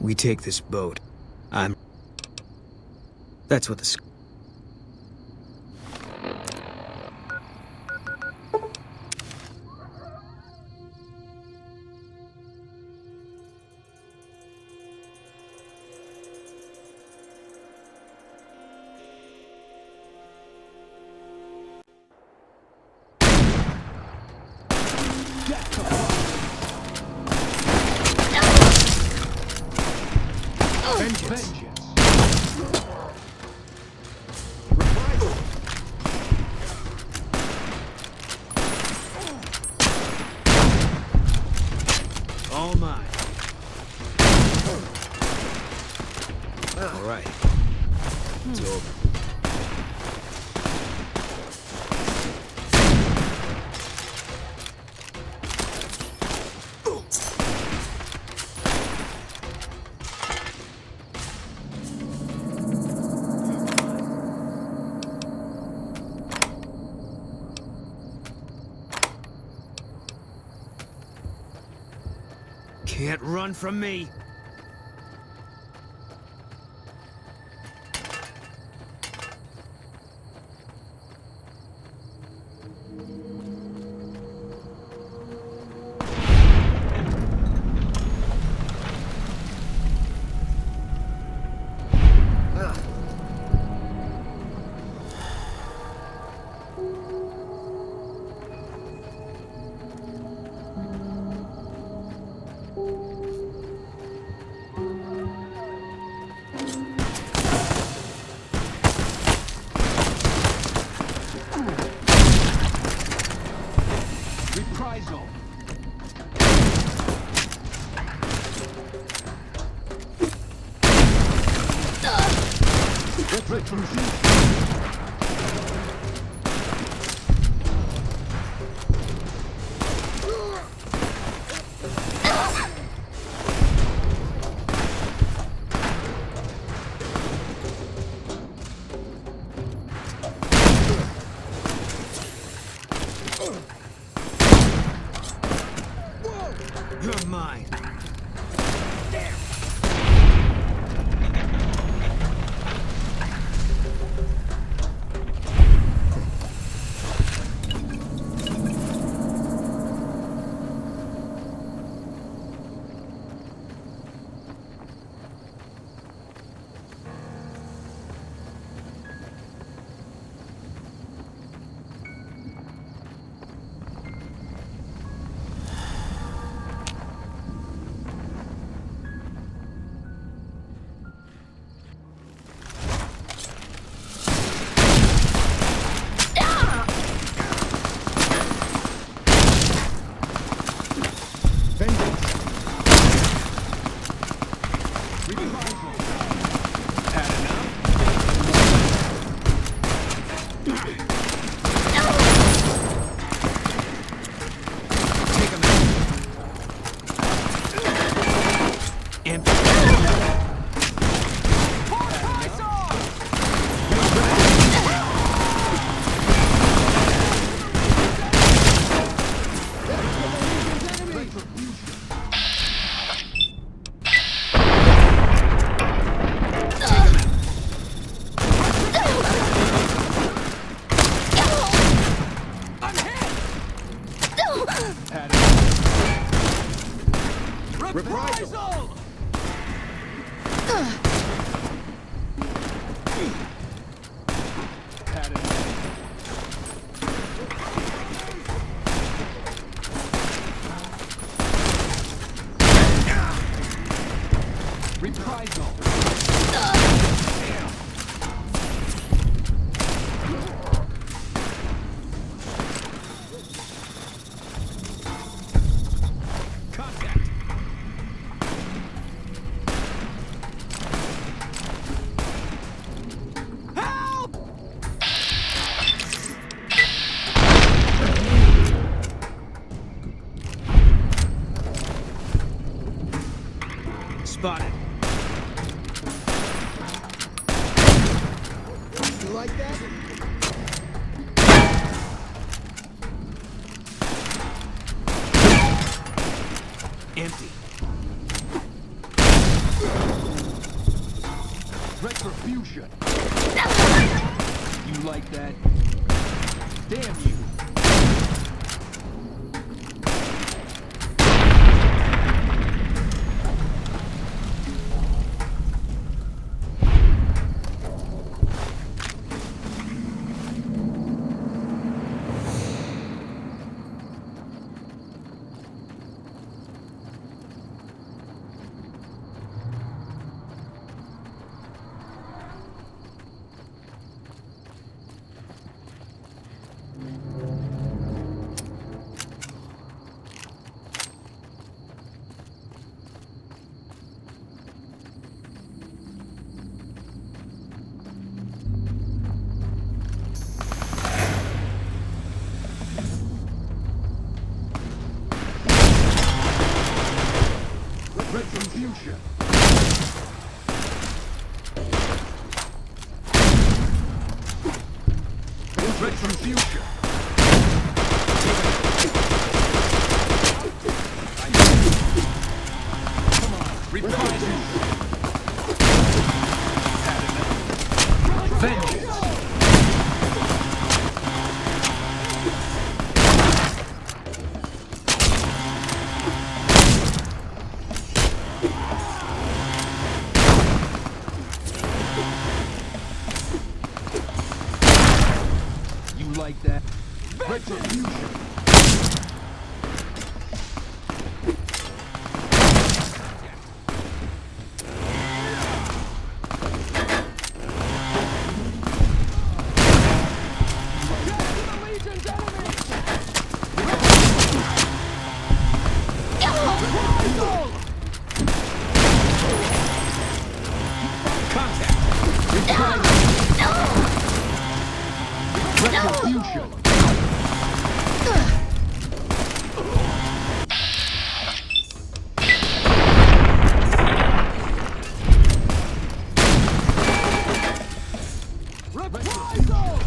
We take this boat. That's what the... All mine. All right. It's over. Can't run from me. Reprisal. Retribution. You're mine. Reprisal! Reprisal! Spotted. You like that? Empty. Retribution. You like that? Damn you. Retribution. Retribution. Come on, reprisal. Vengeance. Like that. Retribution. Retribution. Reprisal.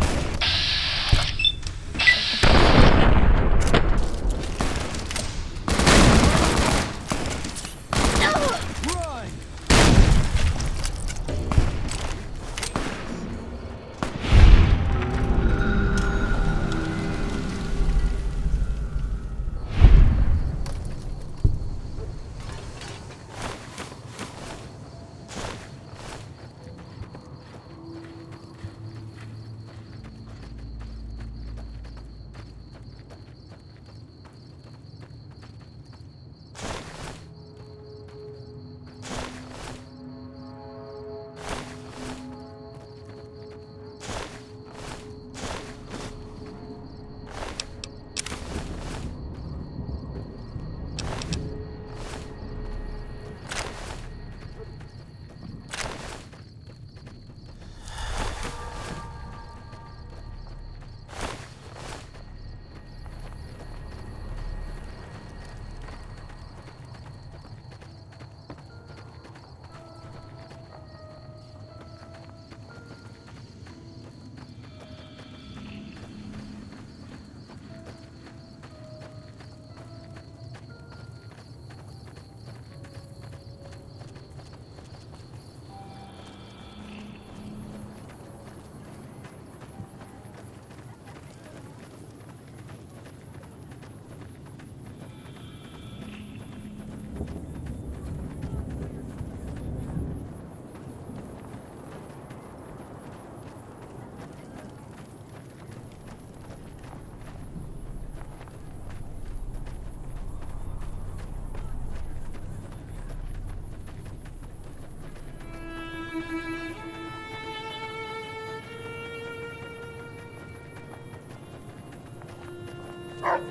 Run.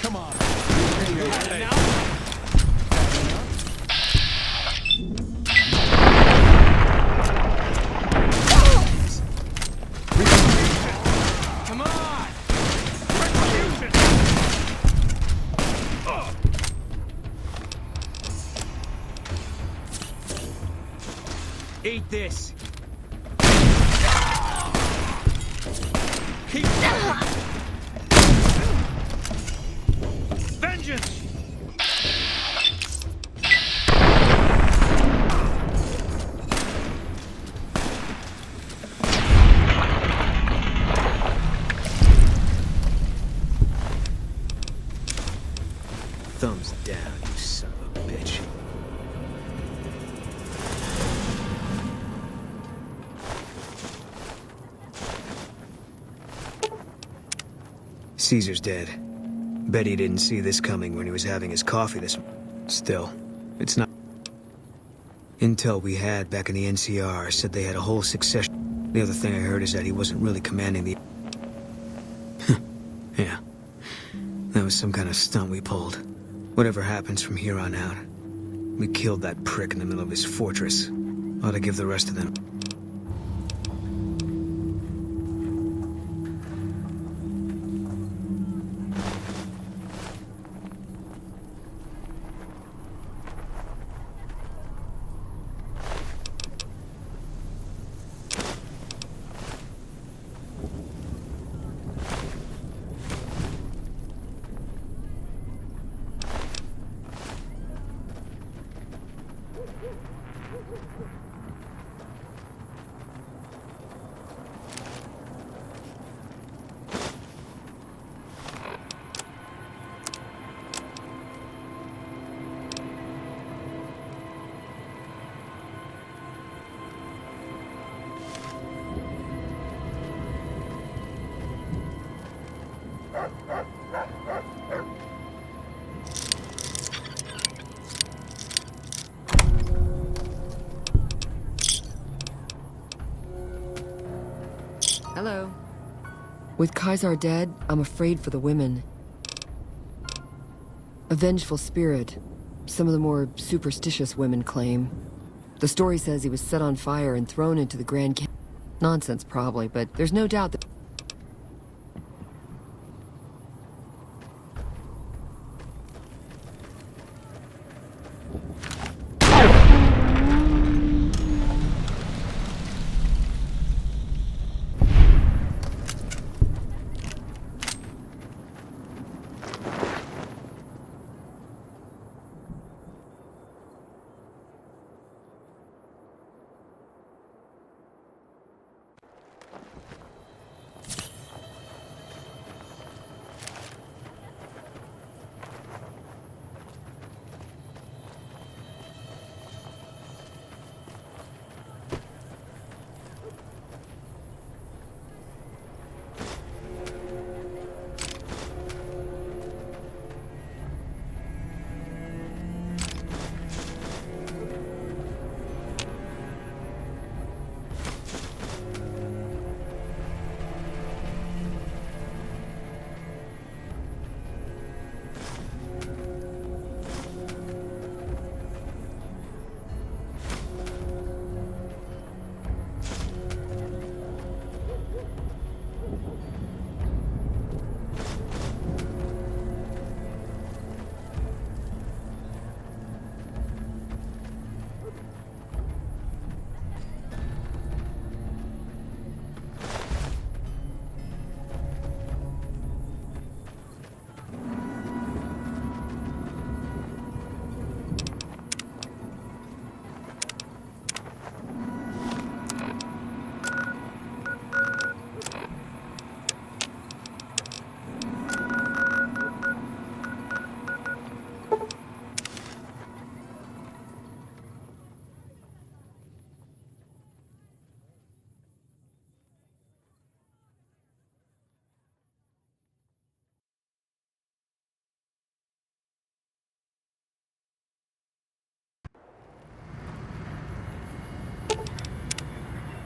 Come on. Eat this. Keep vengeance. Thumbs down, you son of a bitch. Caesar's dead. Bet he didn't see this coming when he was having his coffee this... Still, it's not... Intel we had back in the NCR said they had a whole succession... The other thing I heard is that he wasn't really commanding the... Yeah. That was some kind of stunt we pulled. Whatever happens from here on out, we killed that prick in the middle of his fortress. Ought to give the rest of them... Hello. With Caesar dead, I'm afraid for the women. A vengeful spirit, some of the more superstitious women claim. The story says he was set on fire and thrown into the Grand Canyon. Nonsense, probably, but there's no doubt that...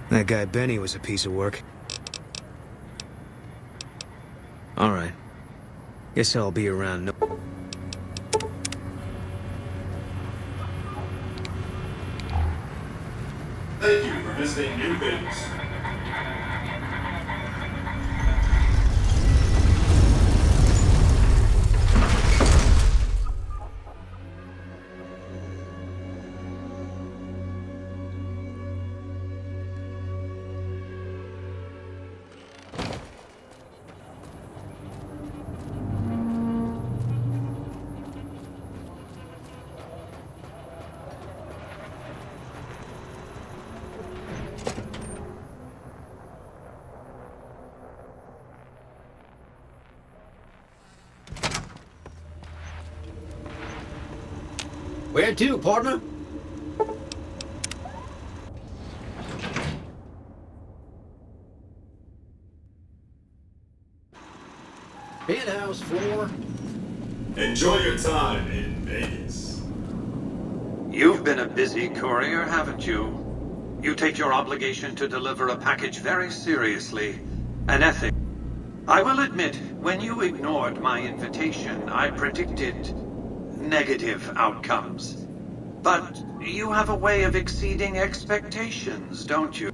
That guy Benny was a piece of work. All right. Guess I'll be around. Thank you for visiting New Vegas. Where to, partner? Penthouse floor. Enjoy your time in Vegas. You've been a busy courier, haven't you? You take your obligation to deliver a package very seriously. An ethic. I will admit, when you ignored my invitation, I predicted negative outcomes. But you have a way of exceeding expectations, don't you?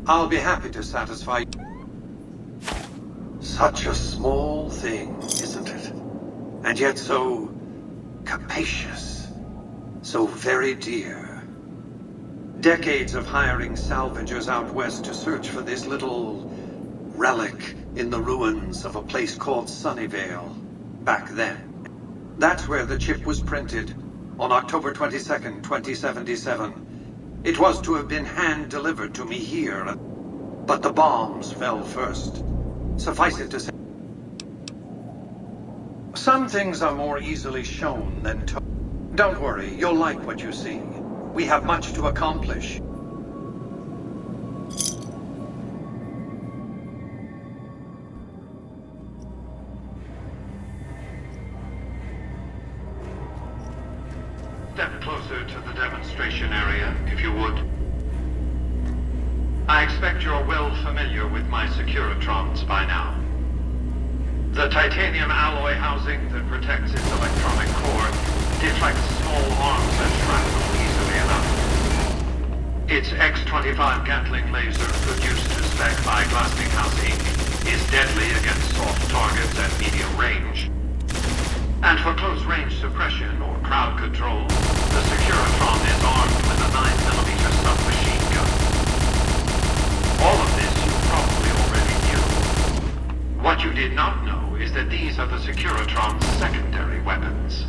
I'll be happy to satisfy you. Such a small thing, isn't it? And yet so capacious, so very dear. Decades of hiring salvagers out west to search for this little relic in the ruins of a place called Sunnyvale back then. That's where the chip was printed on October 22nd, 2077. It was to have been hand-delivered to me here, but the bombs fell first. Suffice it to say, some things are more easily shown than told. Don't worry, you'll like what you see. We have much to accomplish. Step closer to the demonstration area, if you would. I expect you're well familiar with my Securitrons by now. The titanium alloy housing that protects its electronic core deflects small arms and shrapnel easily enough. Its X-25 Gatling laser, produced to spec by Glassinghouse Inc., is deadly against soft targets at medium range. And for close-range suppression or crowd control, the Securitron is armed with a 9mm submachine gun. All of this you probably already knew. What you did not know is that these are the Securitron's secondary weapons.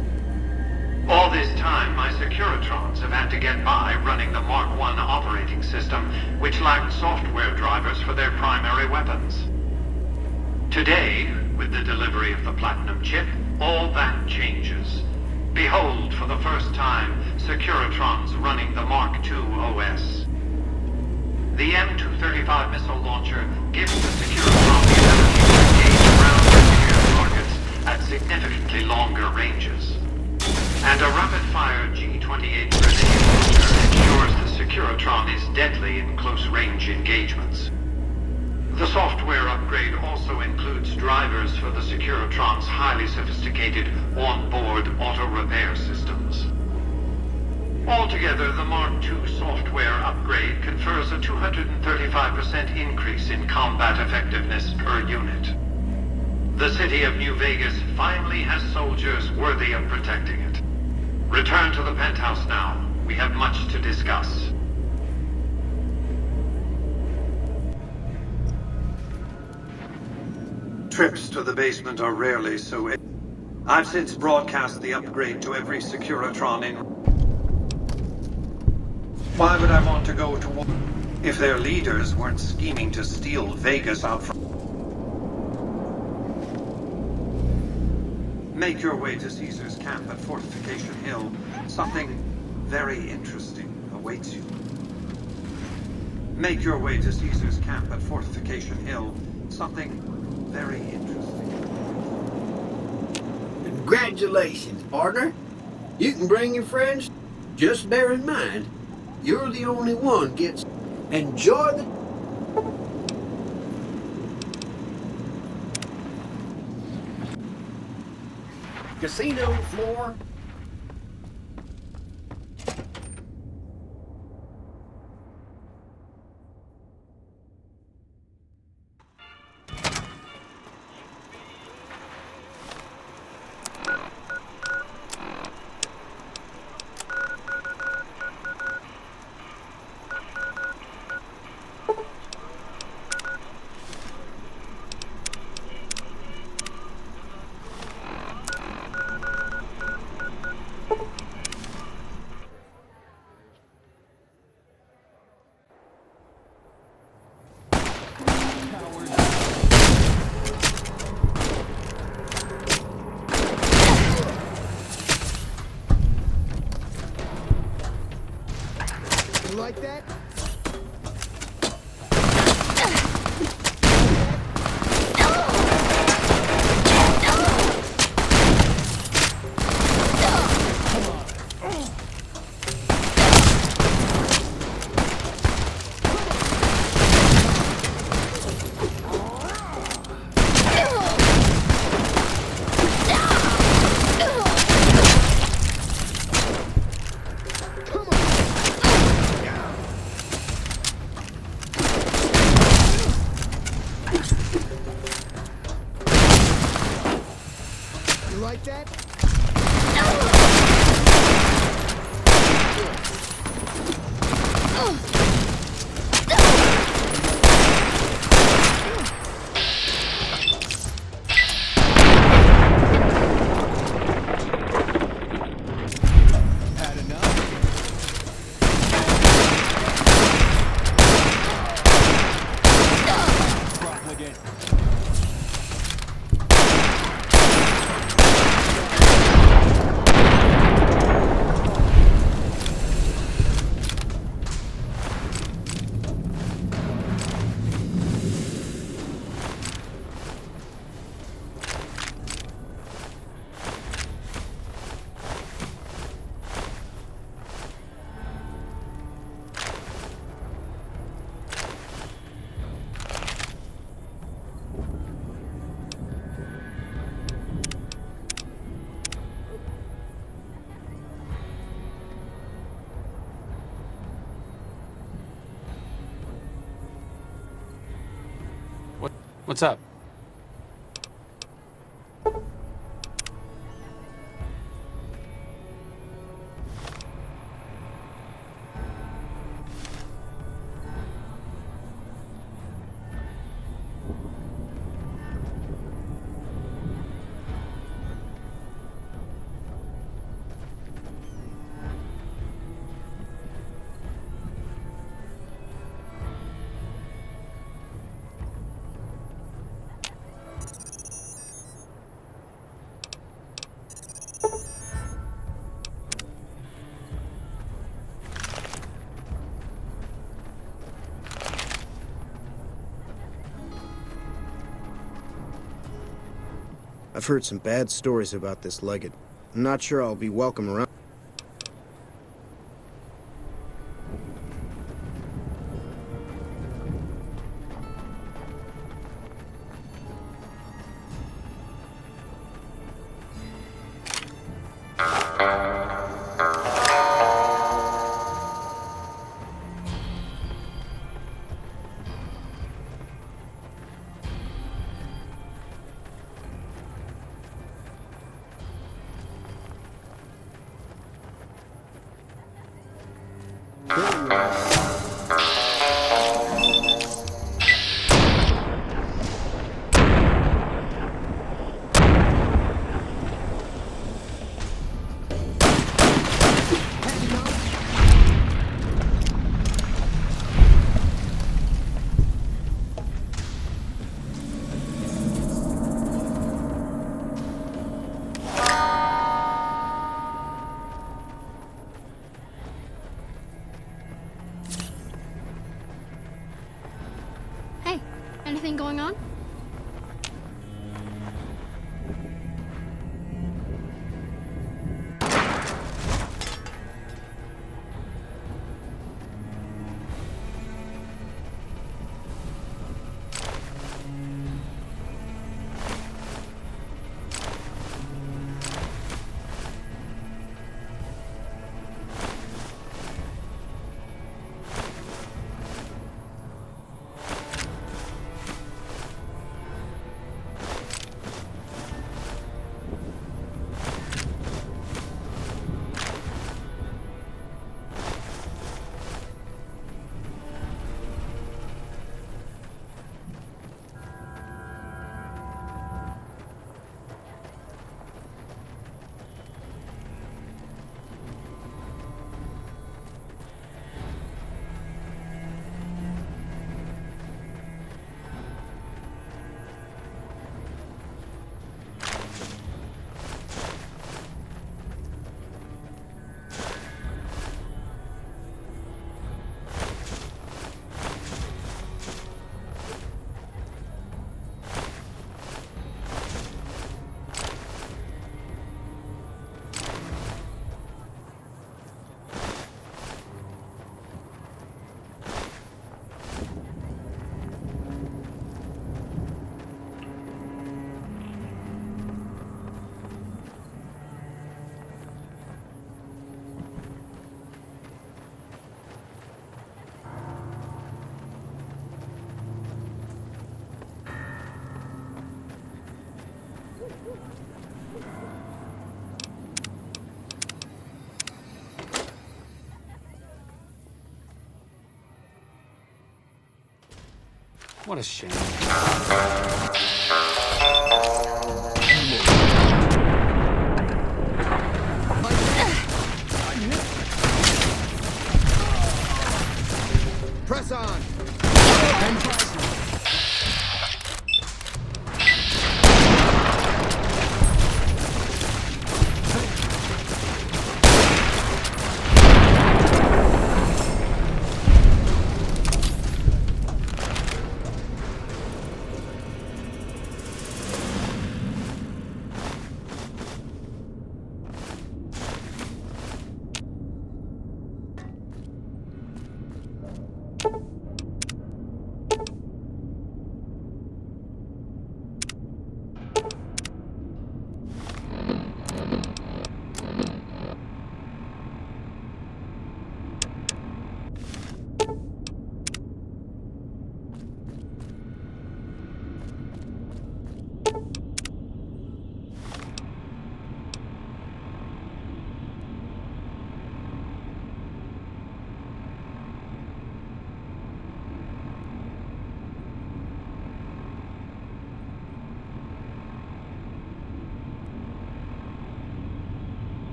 All this time, my Securitrons have had to get by running the Mark I operating system, which lacked software drivers for their primary weapons. Today, with the delivery of the Platinum chip, all that changes. Behold, for the first time, Securitrons running the Mark II OS. The M235 missile launcher gives the Securitron the ability to engage ground-to-air targets at significantly longer ranges. And a rapid-fire G-28 grenade launcher ensures the Securitron is deadly in close-range engagements. The software upgrade also includes drivers for the Securitron's highly sophisticated on-board auto-repair systems. Altogether, the Mark II software upgrade confers a 235% increase in combat effectiveness per unit. The city of New Vegas finally has soldiers worthy of protecting it. Return to the penthouse now. We have much to discuss. Trips to the basement are rarely so. I've since broadcast the upgrade to every Securitron in. Why would I want to go to war if their leaders weren't scheming to steal Vegas out from? Make your way to Caesar's camp at Fortification Hill. Something very interesting awaits you. Make your way to Caesar's camp at Fortification Hill. Something very interesting. Congratulations, partner. You can bring your friends. Just bear in mind, you're the only one gets. Enjoy the... casino floor. You like that? You like that? Had enough? Profligate. What's up? I've heard some bad stories about this Leggett. I'm not sure I'll be welcome around. Hey, anything going on? What a shame. Press on.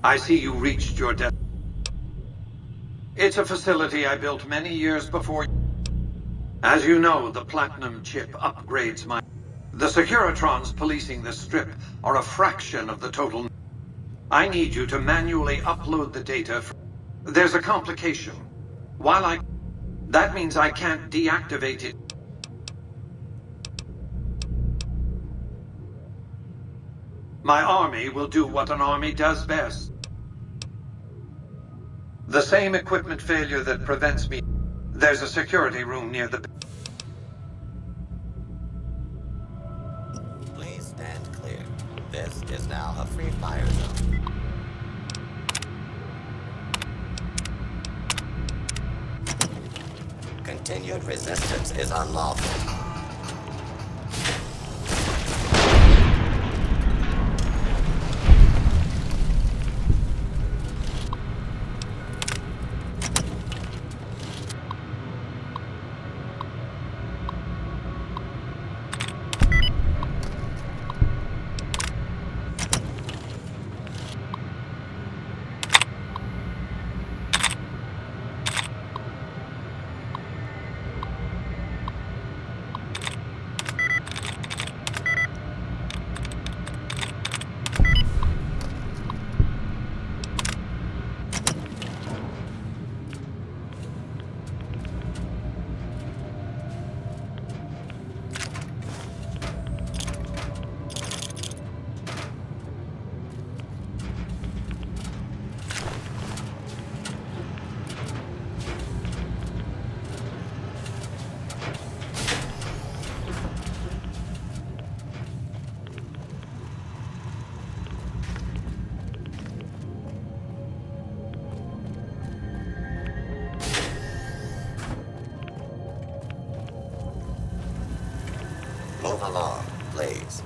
I see you reached your death. It's a facility I built many years before. As you know, the Platinum chip upgrades my... The Securitrons policing this strip are a fraction of the total... I need you to manually upload the data. There's a complication. That means I can't deactivate it. My army will do what an army does best. The same equipment failure that prevents me... There's a security room near the... Please stand clear. This is now a free fire zone. Continued resistance is unlawful. Move along, please.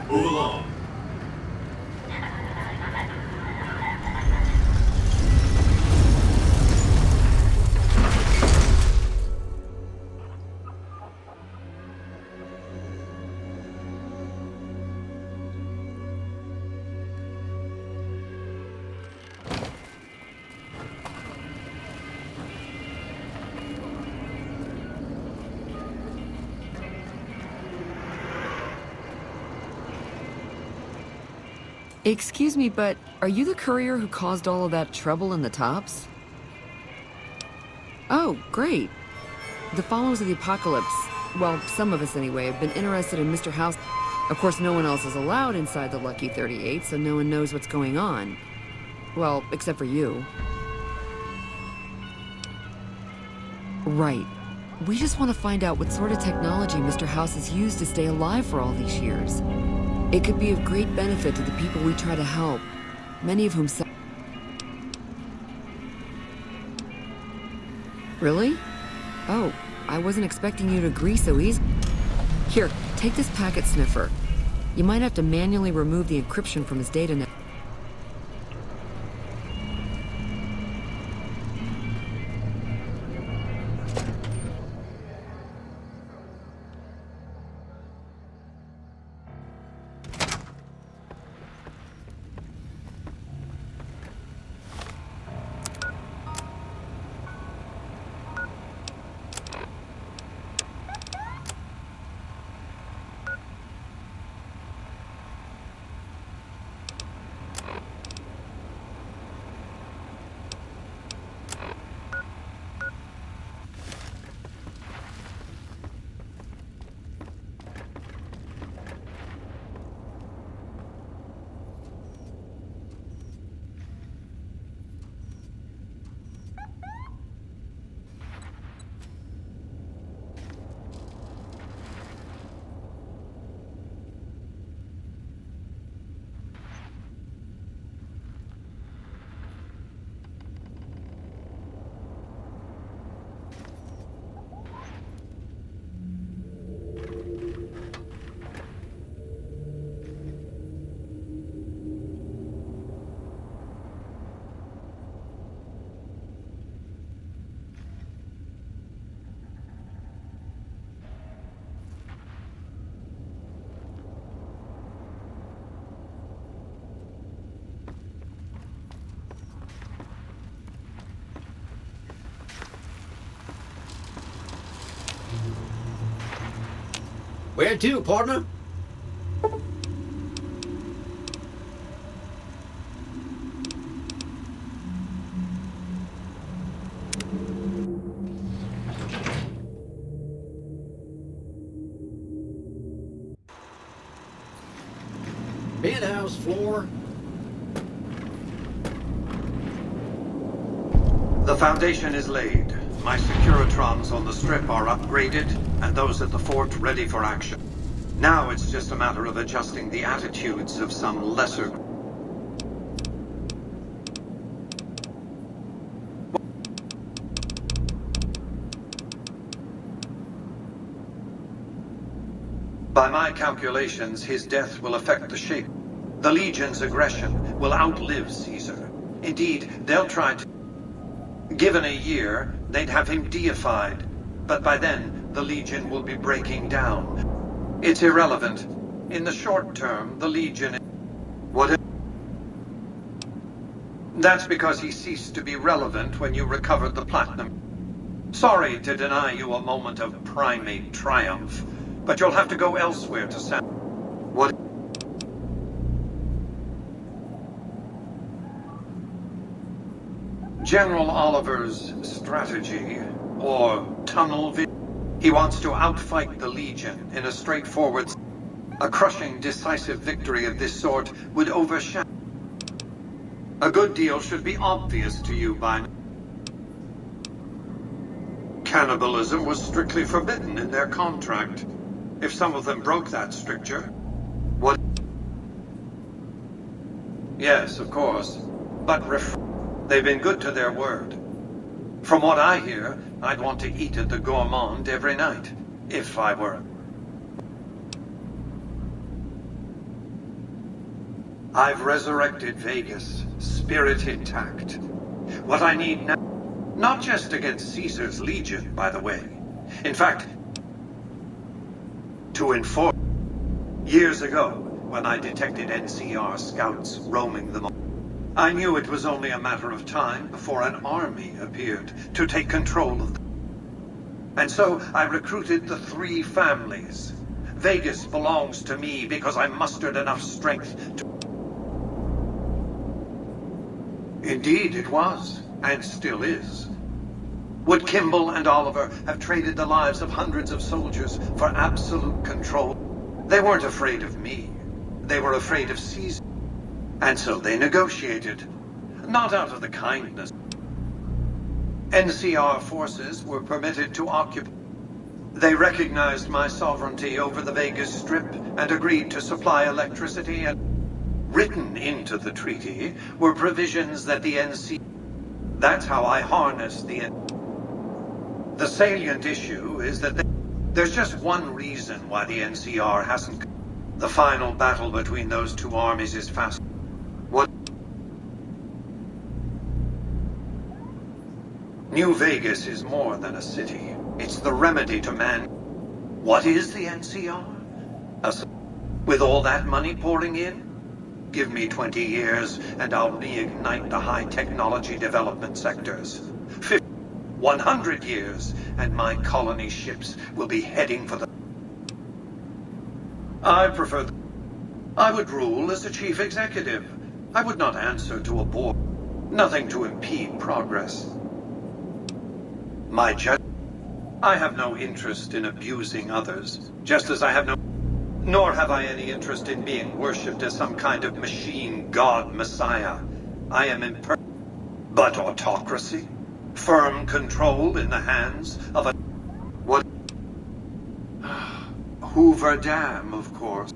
Move along. Excuse me, but are you the courier who caused all of that trouble in the tops? Oh, great. The followers of the apocalypse, well, some of us anyway, have been interested in Mr. House. Of course, no one else is allowed inside the Lucky 38, so no one knows what's going on. Well, except for you. Right. We just want to find out what sort of technology Mr. House has used to stay alive for all these years. It could be of great benefit to the people we try to help, many of whom... Really? Oh, I wasn't expecting you to agree so easy. Here, take this packet sniffer. You might have to manually remove the encryption from his data net. Where to, partner? Penthouse floor. The foundation is laid. My Securitrons on the strip are upgraded, and those at the fort ready for action. Now it's just a matter of adjusting the attitudes of some lesser... By my calculations, his death will affect the shape. The Legion's aggression will outlive Caesar. Indeed, they'll try to... Given a year, they'd have him deified. But by then, the Legion will be breaking down. It's irrelevant. In the short term, the Legion... What? That's because he ceased to be relevant when you recovered the platinum. Sorry to deny you a moment of primate triumph, but you'll have to go elsewhere to sample. What? General Oliver's strategy, or tunnel vision. He wants to outfight the Legion in a straightforward... A crushing, decisive victory of this sort would overshadow... A good deal should be obvious to you by now. Cannibalism was strictly forbidden in their contract. If some of them broke that stricture... What? Yes, of course. But they've been good to their word. From what I hear, I'd want to eat at the Gourmand every night, if I were... I've resurrected Vegas, spirit intact. What I need now, not just against Caesar's Legion, by the way. In fact, to inform. Years ago, when I detected NCR scouts roaming the mall, I knew it was only a matter of time before an army appeared to take control of them. And so I recruited the 3 families. Vegas belongs to me because I mustered enough strength to... Indeed, it was, and still is. Would Kimball and Oliver have traded the lives of hundreds of soldiers for absolute control? They weren't afraid of me. They were afraid of Caesar. And so they negotiated, not out of the kindness. NCR forces were permitted to occupy. They recognized my sovereignty over the Vegas Strip and agreed to supply electricity, and written into the treaty were provisions that the NC... That's how I harnessed the... The salient issue is that there's just one reason why the NCR hasn't... The final battle between those 2 armies is fast. What? New Vegas is more than a city. It's the remedy to man. What is the NCR? With all that money pouring in? Give me 20 years and I'll reignite the high technology development sectors. 100 years and my colony ships will be heading for the... I prefer... I would rule as a chief executive. I would not answer to a board. Nothing to impede progress. My judge... I have no interest in abusing others, just as I have no... Nor have I any interest in being worshipped as some kind of machine god messiah. I am But autocracy? Firm control in the hands of a... What? Hoover Dam, of course.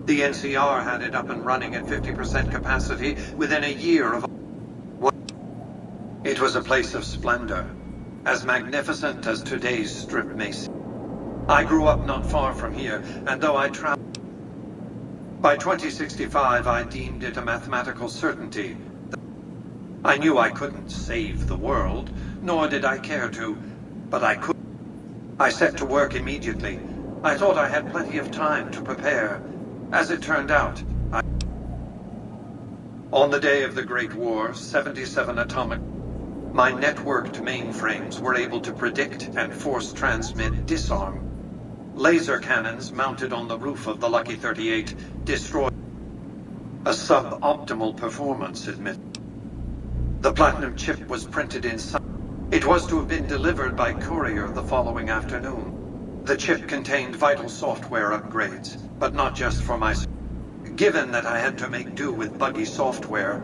The NCR had it up and running at 50% capacity within a year of... What? It was a place of splendor, as magnificent as today's Strip may seem. I grew up not far from here, and though I traveled... By 2065, I deemed it a mathematical certainty. I knew I couldn't save the world, nor did I care to, but I could. I set to work immediately. I thought I had plenty of time to prepare. As it turned out, on the day of the Great War, 77 atomic... My networked mainframes were able to predict and force transmit disarm. Laser cannons mounted on the roof of the Lucky 38 destroyed. A suboptimal performance, admit. The platinum chip was printed inside. It was to have been delivered by courier the following afternoon. The chip contained vital software upgrades, but not just for my... Given that I had to make do with buggy software,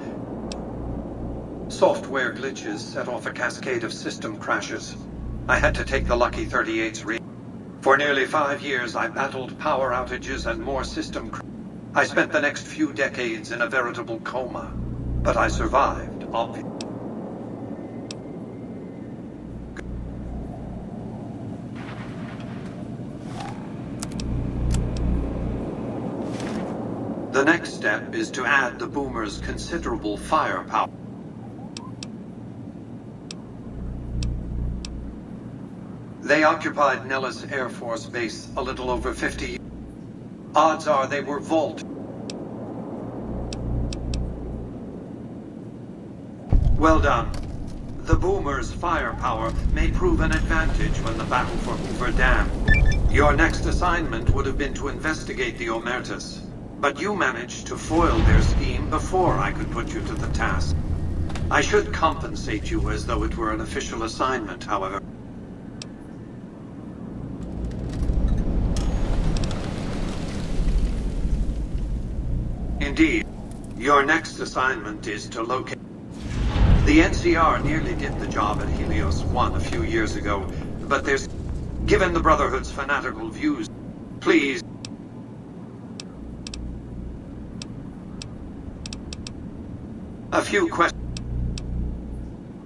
software glitches set off a cascade of system crashes. I had to take the Lucky 38's read. For nearly 5 years, I battled power outages and more system I spent the next few decades in a veritable coma, but I survived, obviously. The next step is to add the boomers' considerable firepower. They occupied Nellis Air Force Base a little over 50 years. Odds are they were vaulted. Well done. The boomers' firepower may prove an advantage when the battle for Hoover Dam. Your next assignment would have been to investigate the Omertas, but you managed to foil their scheme before I could put you to the task. I should compensate you as though it were an official assignment, however. Indeed, your next assignment is to locate... The NCR nearly did the job at Helios 1 a few years ago, but there's... Given the Brotherhood's fanatical views, please... A few questions.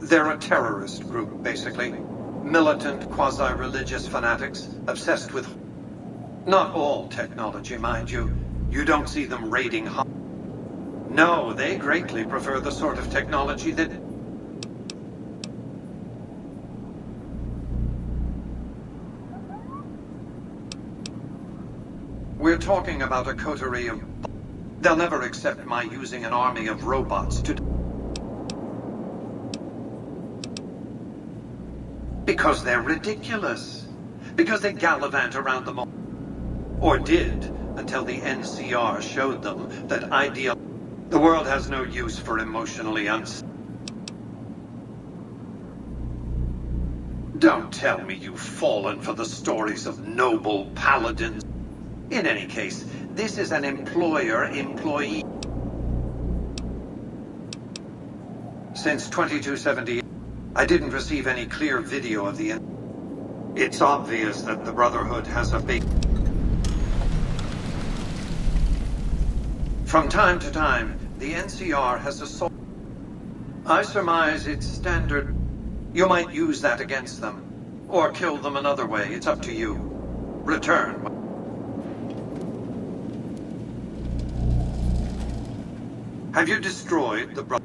They're a terrorist group, basically. Militant, quasi-religious fanatics, obsessed with... Not all technology, mind you. You don't see them raiding... No, they greatly prefer the sort of technology that... We're talking about a coterie of... They'll never accept my using an army of robots to... Because they're ridiculous. Because they gallivant around the mall. Or did, until the NCR showed them that ideal... The world has no use for emotionally Don't tell me you've fallen for the stories of noble paladins. In any case, this is an employer-employee. Since 2278, I didn't receive any clear video of the... It's obvious that the Brotherhood has a big... From time to time, the NCR has assaulted... I surmise it's standard. You might use that against them. Or kill them another way. It's up to you. Return. Have you destroyed the Brotherhood?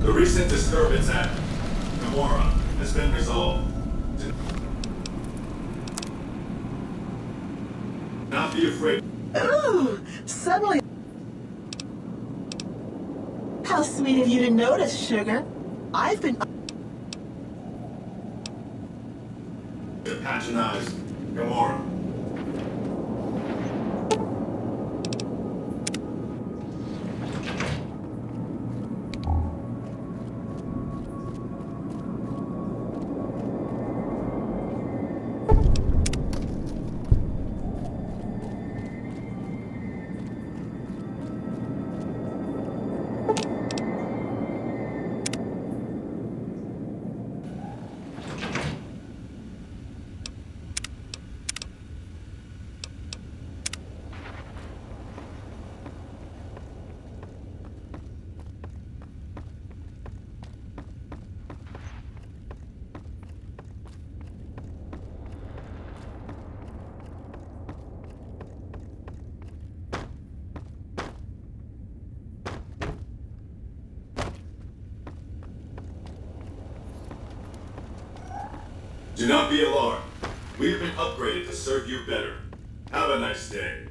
The recent disturbance at Gamora has been resolved. Do not be afraid. Ooh, suddenly... How sweet of you to notice, sugar. I've been... To patronize Gamora. Do not be alarmed. We have been upgraded to serve you better. Have a nice day.